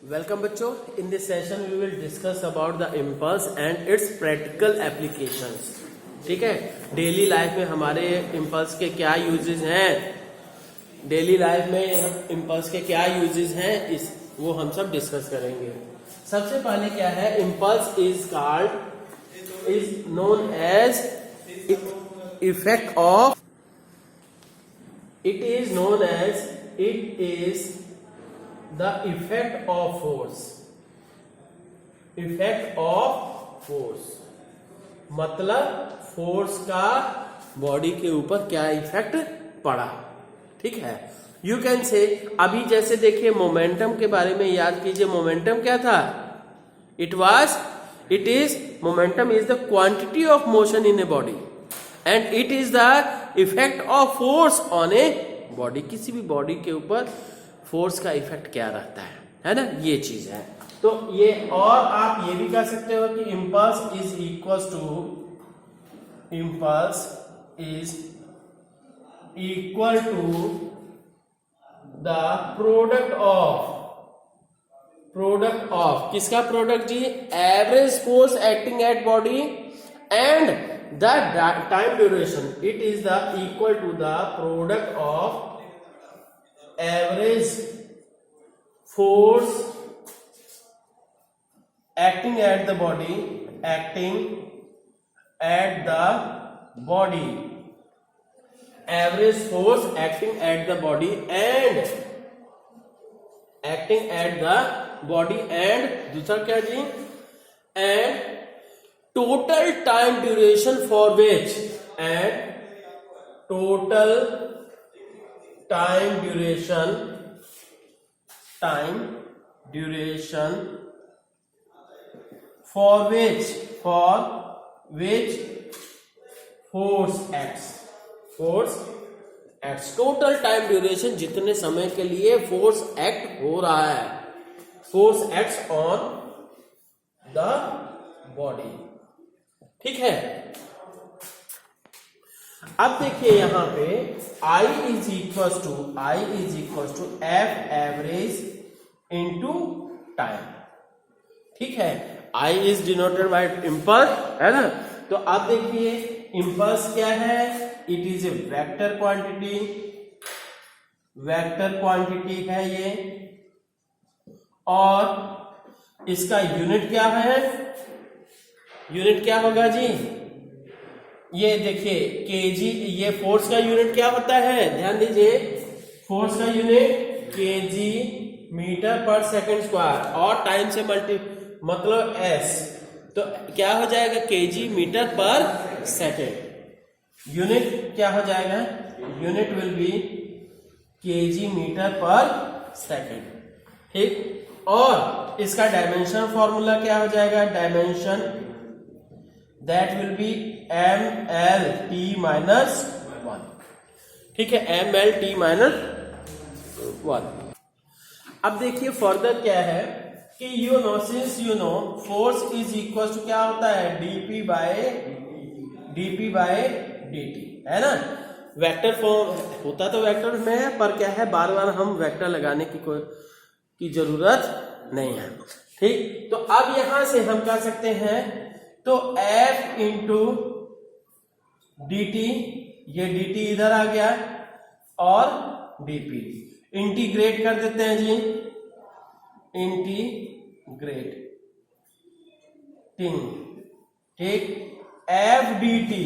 Welcome बच्चों, in this session we will discuss about the impulse and its practical applications. ठीक है, daily life में हमारे impulse के क्या यूजेस हैं, डेली लाइफ में इम्पल्स के क्या यूजेस हैं, इस वो हम सब डिस्कस करेंगे। सबसे पहले क्या है, impulse is known as effect of, it is known as it is the effect of force मतलब फोर्स का बॉडी के ऊपर क्या इफेक्ट पड़ा। ठीक है, यू कैन से, अभी जैसे देखिए मोमेंटम के बारे में याद कीजिए। मोमेंटम क्या था? Momentum is the quantity of motion in a body and it is the effect of force on a body. किसी भी बॉडी के ऊपर फोर्स का इफेक्ट क्या रहता है ना, ये चीज है। तो ये, और आप ये भी कह सकते हो कि impulse is equal to the product of किसका प्रोडक्ट जी? Average force acting at body and the time duration. It is the equal to the product of average force acting at the body average force acting at the body and दूसरा क्या जी? and total time duration for which force acts total time duration, जितने समय के लिए force act हो रहा है, force acts on the body. ठीक है, अब देखिए यहां पे I is equal to F average into time. ठीक है, I is denoted by impulse, है ना। तो अब देखिए इम्पल्स क्या है? It is a vector quantity है ये, और इसका यूनिट क्या है? यूनिट क्या होगा जी? ये देखिए केजी, ये फोर्स का यूनिट क्या होता है? ध्यान दीजिए, फोर्स का unit KG metre per second square और टाइम से मतलब एस, तो क्या हो जाएगा? KG metre per second. Unit क्या हो जाएगा? Unit will be KG metre per second. ठीक, और इसका डायमेंशन फॉर्मूला क्या हो जाएगा? Dimension that will be mlt minus 1। ठीक है, mlt minus 1। अब देखिए फर्दर क्या है कि since you know force is equal to क्या होता है? dp by dt, है ना। वेक्टर फॉर्म होता तो वेक्टर में है, पर क्या है, बार बार हम वेक्टर लगाने की जरूरत नहीं है। ठीक, तो अब यहां से हम कह सकते हैं, तो F इंटू डी टी, ये डी टी इधर आ गया, और dp इंटीग्रेट कर देते हैं जी, ठीक। F डी टी,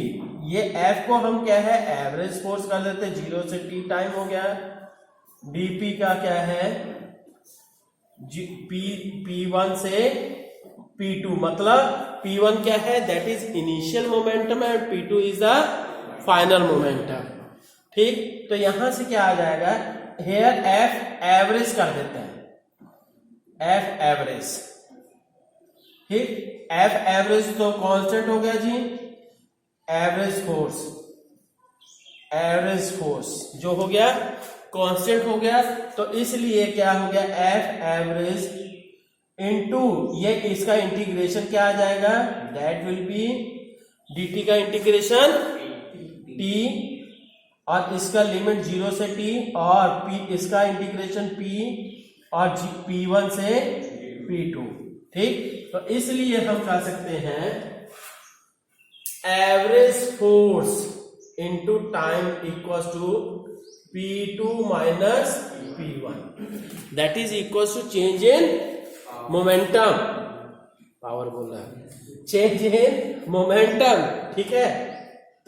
ये F को हम क्या है? एवरेज फोर्स कर देते हैं, 0 से t टाइम हो गया। dp का क्या है? P1 से P2, मतलब P1 क्या है? That is initial momentum and P2 is the final momentum. ठीक, तो यहां से क्या आ जाएगा? हेयर F एवरेज कर देते हैं, F एवरेज। ठीक, F एवरेज तो कांस्टेंट हो गया जी। एवरेज फोर्स जो हो गया कांस्टेंट हो गया, तो इसलिए क्या हो गया? F एवरेज इंटू ये, इसका इंटीग्रेशन क्या आ जाएगा? दैट विल बी dt का इंटीग्रेशन t, और इसका लिमिट 0 से t, और p इसका इंटीग्रेशन p, और P1 से P2। ठीक, तो इसलिए हम कह सकते हैं average force into time equals to P2 minus P1, that is equals to change in momentum. Power बोल रहा है, चेंज इन मोमेंटम। ठीक है,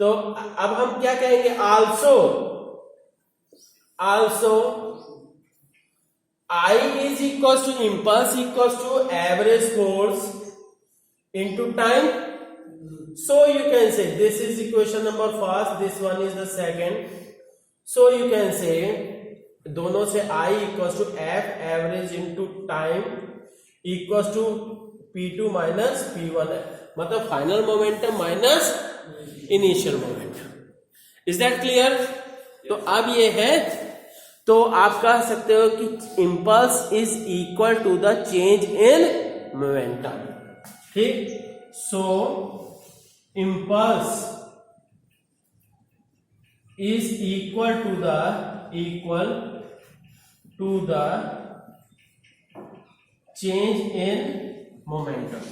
तो अब हम क्या कहेंगे, also I is equals to impulse equals to average force into time. So you can say this is equation number first, this one is the second. So you can say दोनों से I equals to F average into time equals to P2 minus P1, मतलब final momentum minus initial momentum. Is that clear? तो अब ये है, तो आप कह सकते हो कि impulse is equal to the change in momentum. ठीक, so impulse is equal to the change in momentum.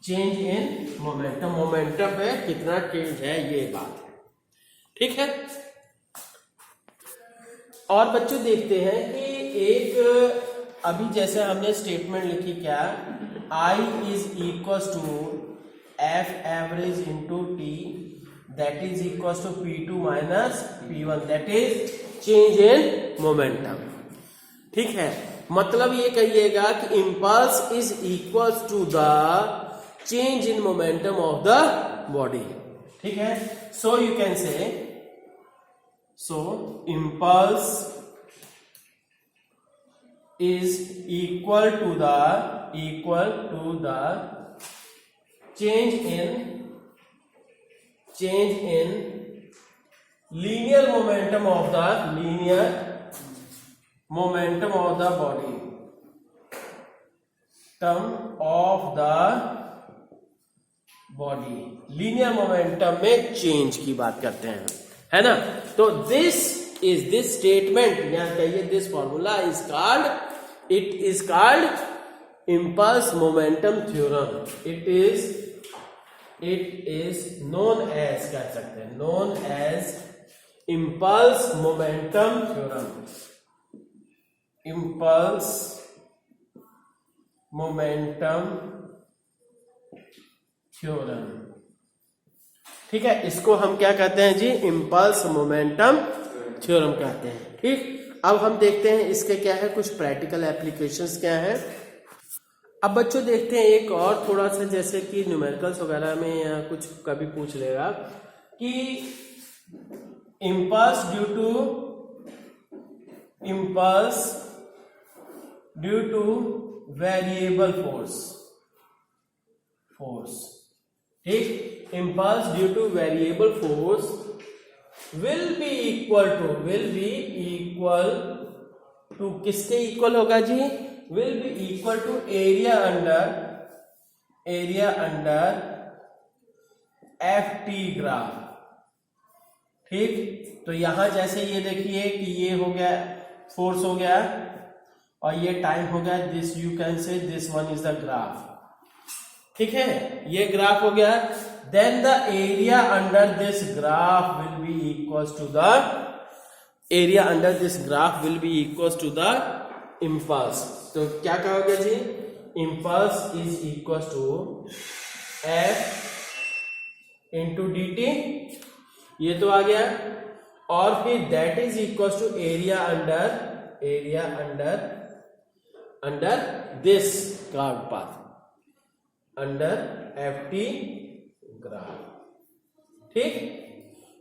Change in momentum, momentum में कितना चेंज है ये बात है। ठीक है, और बच्चों देखते हैं कि एक अभी जैसे हमने स्टेटमेंट लिखी क्या, I is equal to F average into T that is equal to P2 minus P1, that is change in momentum. ठीक है, मतलब ये कहिएगा कि impulse is equal to the change in momentum of the body. ठीक है, so you can say so impulse is equal to the change in linear momentum of the body, term of the body, linear momentum में change की बात करते हैं, है ना। तो दिस स्टेटमेंट, यहां कहिए this formula it is called impulse momentum theorem. It is known as, कह सकते हैं, known as impulse momentum theorem. Impulse momentum theorem. ठीक है, इसको हम क्या कहते हैं जी, इम्पल्स मोमेंटम थ्योरम कहते हैं। ठीक, अब हम देखते हैं इसके क्या है, कुछ प्रैक्टिकल एप्लीकेशंस क्या है। अब बच्चों देखते हैं एक और थोड़ा सा, जैसे कि न्यूमेरिकल्स वगैरह में या कुछ कभी पूछ लेगा कि impulse due to variable force. ठीक, impulse due to variable force will be equal to किसके इक्वल होगा जी, will be equal to area under FT graph. ठीक, तो यहां जैसे ये देखिए कि ये हो गया फोर्स हो गया और ये टाइम हो गया, this you can say this one is the graph. ठीक है, ये ग्राफ हो गया, then the area under this graph will be equals to the impulse. तो क्या कहोगे जी, impulse is equal to F into dt, ये तो आ गया, और फिर that is equal to area under this curve path, under FT graph. ठीक,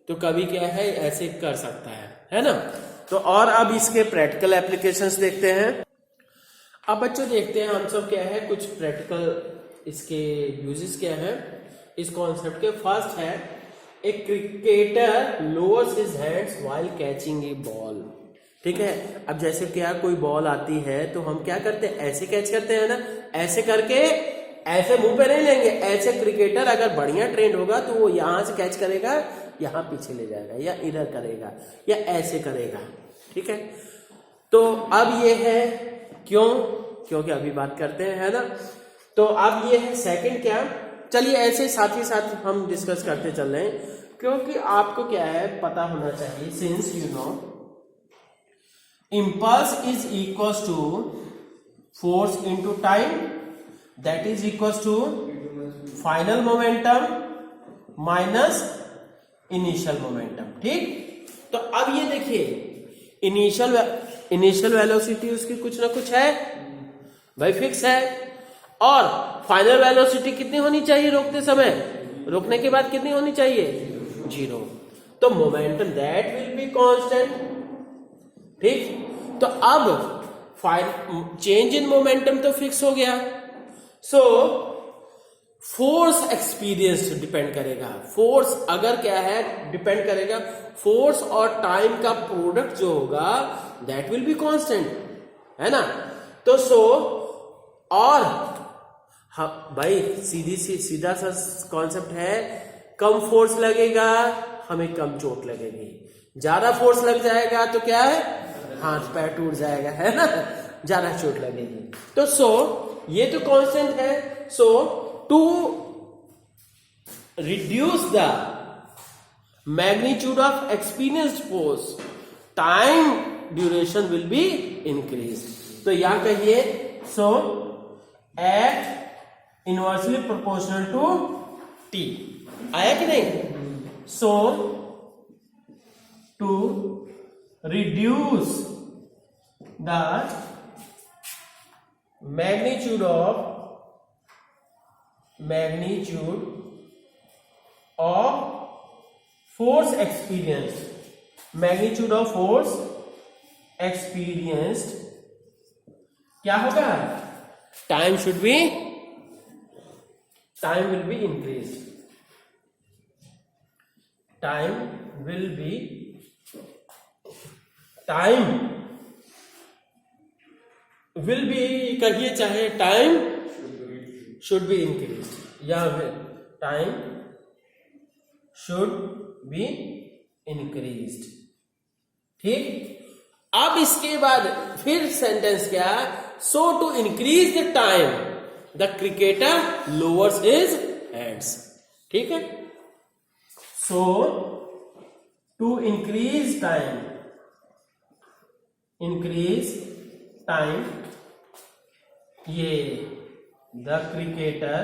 तो कभी क्या है ऐसे कर सकता है ना। तो और अब इसके प्रैक्टिकल एप्लीकेशंस देखते हैं। अब बच्चों देखते हैं हम सब क्या है, कुछ प्रैक्टिकल इसके यूजेस क्या है इस कॉन्सेप्ट के। फर्स्ट है, a cricketer lowers his hands while catching A ball. ठीक है, अब जैसे क्या कोई बॉल आती है तो हम क्या करते हैं, ऐसे कैच करते हैं ना, ऐसे करके, ऐसे मुंह पे नहीं लेंगे, ऐसे क्रिकेटर अगर बढ़िया ट्रेंड होगा तो वो यहां से कैच करेगा, यहां पीछे ले जाएगा, या इधर करेगा, या ऐसे करेगा। ठीक है, तो अब ये है क्यों? क्योंकि अभी बात करते हैं, है ना। तो अब ये है सेकंड क्या, चलिए ऐसे साथ ही साथ हम डिस्कस करते चल रहे हैं, क्योंकि आपको क्या है पता होना चाहिए। Since you know impulse is equals to force into time, that is equals to final momentum minus initial momentum। ठीक, तो अब ये देखिए इनिशियल वेलोसिटी उसकी कुछ ना कुछ है भाई, फिक्स है, और फाइनल वेलोसिटी कितनी होनी चाहिए रोकते समय, रोकने के बाद कितनी होनी चाहिए, 0। तो momentum that will be constant. ठीक, तो अब चेंज इन मोमेंटम तो फिक्स हो गया, सो फोर्स एक्सपीरियंस डिपेंड करेगा। फोर्स अगर क्या है डिपेंड करेगा, फोर्स और टाइम का प्रोडक्ट जो होगा दैट विल बी कांस्टेंट, है ना। तो सो और हाँ भाई सीधा सा कॉन्सेप्ट है, कम फोर्स लगेगा हमें कम चोट लगेगी, ज्यादा फोर्स लग जाएगा तो क्या है हाथ पैर टूट जाएगा, है ना, ज्यादा चोट लगेगी। तो सो ये तो कांस्टेंट है, so to reduce the magnitude of experienced force time duration will be increase. तो यहां कहिए so at inversely proportional to T, आया कि नहीं। So to reduce the magnitude of force experienced, magnitude of force experienced क्या होगा, time will be increased, time will be कहिए चाहे टाइम शुड बी इंक्रीज, या टाइम शुड बी इंक्रीज्ड। ठीक, अब इसके बाद फिर सेंटेंस क्या, so to increase the time the cricketer lowers his hands. ठीक है, सो टू इंक्रीज टाइम ये the cricketer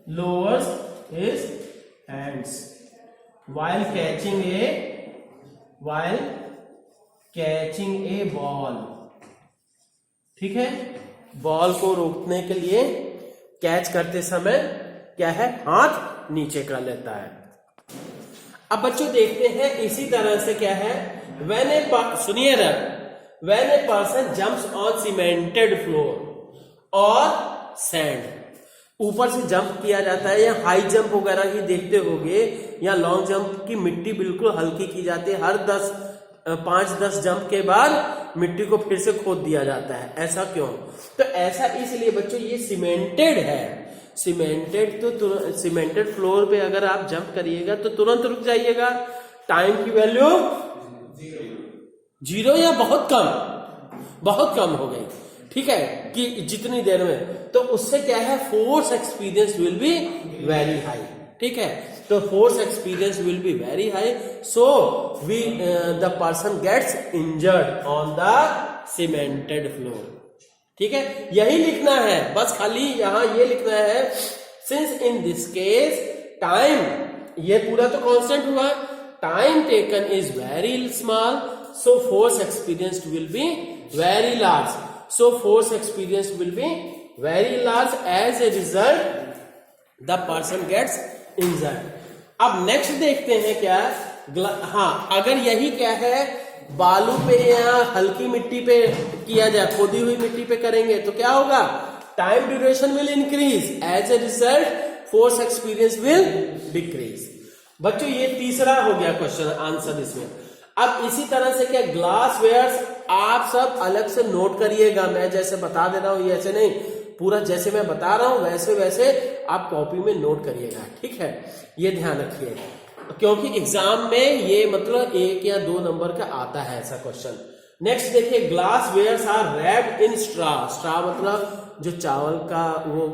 lowers his hands while catching a ball। ठीक है, बॉल को रोकने के लिए कैच करते समय क्या है, हाथ नीचे कर लेता है। अब बच्चों देखते हैं इसी तरह से क्या है, सुनिए when a person jumps on cemented floor और सैंड, ऊपर से जंप किया जाता है, या हाई जंप वगैरह ही देखते होंगे, या लॉन्ग जंप की मिट्टी बिल्कुल हल्की की जाती है, हर 5-10 जंप के बाद मिट्टी को फिर से खोद दिया जाता है। ऐसा क्यों? तो ऐसा इसलिए बच्चों ये सीमेंटेड है, सीमेंटेड फ्लोर पे अगर आप जंप करिएगा तो तुरंत रुक जाइएगा, टाइम की वैल्यू 0 या बहुत कम हो गई। ठीक है, कि जितनी देर में, तो उससे क्या है, force experience will be very high. ठीक है, तो force experience will be very high, so the person gets injured on the cemented floor. ठीक है, यही लिखना है, बस खाली यहां ये लिखना है, since in this case time, ये पूरा तो कांस्टेंट हुआ, time taken is very small, so force experienced will be very large, so force experienced will be very large, as a result the person gets injured। अब next देखते हैं क्या, हाँ अगर यही क्या है बालू पे या हल्की मिट्टी पे किया जाए, खोदी हुई मिट्टी पे करेंगे तो क्या होगा, time duration will increase, as a result force experience will decrease. बच्चों ये तीसरा हो गया क्वेश्चन आंसर इसमें। अब इसी तरह से क्या, ग्लास वेयर्स आप सब अलग से नोट करिएगा, मैं जैसे बता दे रहा हूं ये ऐसे नहीं, पूरा जैसे मैं बता रहा हूं वैसे आप कॉपी में नोट करिएगा। ठीक है, ये ध्यान रखिए। क्योंकि एग्जाम में ये मतलब 1 या 2 नंबर का आता है ऐसा क्वेश्चन। नेक्स्ट देखिए, glass wares are wrapped in straw. Straw मतलब जो चावल का वो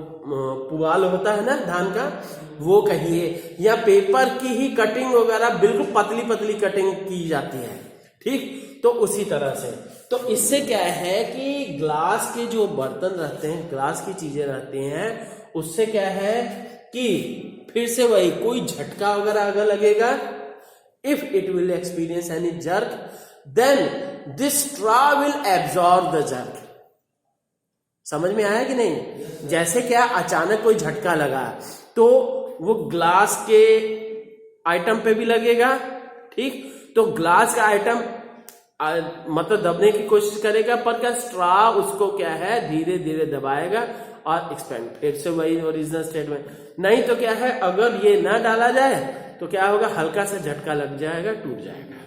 पुआल होता है ना धान का, वो कहिए, या पेपर की ही कटिंग वगैरह बिल्कुल पतली पतली कटिंग की जाती है, ठीक। तो उसी तरह से, तो इससे क्या है कि ग्लास के जो बर्तन रहते हैं, ग्लास की चीजें रहती हैं, उससे क्या है कि फिर से वही कोई झटका वगैरह अगर लगेगा, if it will experience any jerk then this straw will absorb the jerk. समझ में आया कि नहीं? जैसे क्या अचानक कोई झटका लगा तो वो ग्लास के आइटम पे भी लगेगा, ठीक। तो ग्लास का आइटम मतलब दबने की कोशिश करेगा, पर क्या स्ट्रा उसको क्या है धीरे धीरे दबाएगा और एक्सपेंड। फिर से वही ओरिजिनल स्टेटमेंट। नहीं तो क्या है, अगर ये ना डाला जाए तो क्या होगा, हल्का सा झटका लग जाएगा, टूट जाएगा,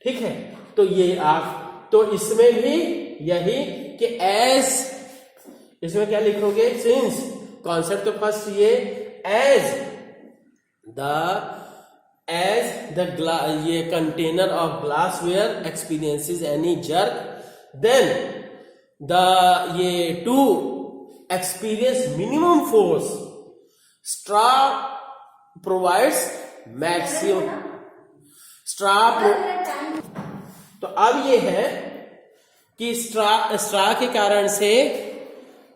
ठीक है। तो ये आप, तो इसमें भी यही कि एज, इसमें क्या लिखोगे, सिंस, कॉन्सेप्ट तो फर्स्ट ये, एज द ये container of glassware experiences any jerk, then ये to experience minimum force straw provides maximum straw. तो अब ये है कि स्ट्रा के कारण से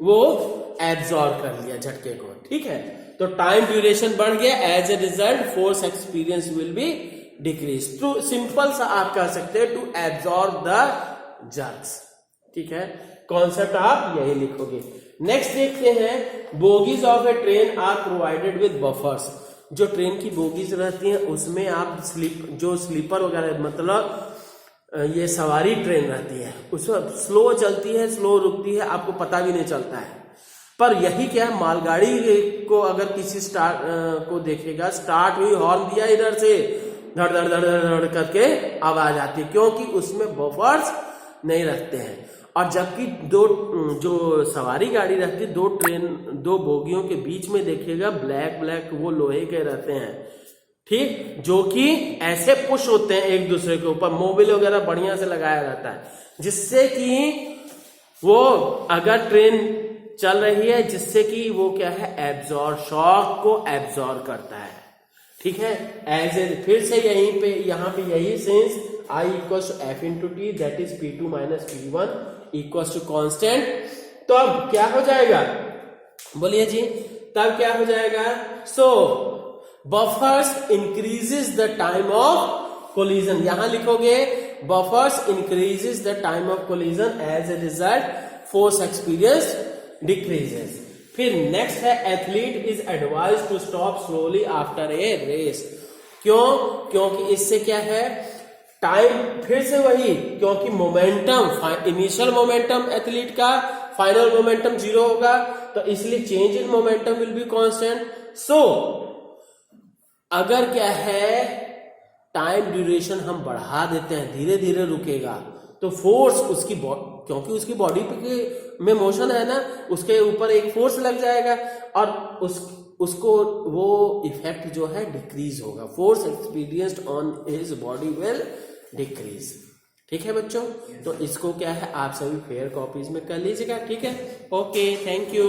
वो एब्जॉर्ब कर लिया झटके को, ठीक है। तो टाइम ड्यूरेशन बढ़ गया, as a result force experience will be decrease. टू सिंपल सा आप कह सकते हैं, टू एब्जॉर्ब द जर्क्स, ठीक है। कॉन्सेप्ट आप यही लिखोगे। नेक्स्ट देखते हैं, bogies of a train are provided with buffers. जो ट्रेन की बोगीज रहती हैं उसमें आप जो स्लीपर वगैरह मतलब ये सवारी ट्रेन रहती है, उसमें स्लो चलती है, स्लो रुकती है, आपको पता भी नहीं चलता है। पर यही क्या है, मालगाड़ी को अगर किसी को देखेगा, स्टार्ट हुई, हॉर्न दिया, इधर से धड़ धड़ धड़ धड़ धड़ करके आवाज आती है, क्योंकि उसमें बफर्स नहीं रखते हैं। और जबकि जो सवारी गाड़ी रहती है, दो बोगियों के बीच में देखिएगा ब्लैक ब्लैक वो लोहे के रहते हैं, ठीक, जो कि ऐसे पुश होते हैं एक दूसरे के ऊपर, मोबिल वगैरह बढ़िया से लगाया जाता है, जिससे कि वो अगर ट्रेन चल रही है, जिससे कि वो क्या है, एब्जॉर्ब, शॉक को एब्जॉर्ब करता है, ठीक है। एज ए, फिर से यहीं पे यहाँ पे यही sense, I equals to F into T, that is P2 minus P1 equals to constant. तो अब क्या हो जाएगा, बोलिए जी, तब क्या हो जाएगा, सो buffers increases the time of collision. यहां लिखोगे buffers increases the time of collision, as a result force experience decreases. फिर नेक्स्ट है, athlete is advise to stop slowly after a race. क्यों? क्योंकि इससे क्या है, टाइम, फिर से वही, क्योंकि मोमेंटम, इनिशियल मोमेंटम एथलीट का, फाइनल मोमेंटम 0 होगा, तो इसलिए change in momentum will be constant. So अगर क्या है, टाइम ड्यूरेशन हम बढ़ा देते हैं, धीरे धीरे रुकेगा, तो फोर्स उसकी क्योंकि उसकी बॉडी में मोशन है ना, उसके ऊपर एक फोर्स लग जाएगा और उसको वो इफेक्ट जो है डिक्रीज होगा, force experienced on his body will decrease, ठीक है बच्चों। तो इसको क्या है, आप सभी फेयर कॉपीज में कर लीजिएगा, ठीक है। Okay, thank you.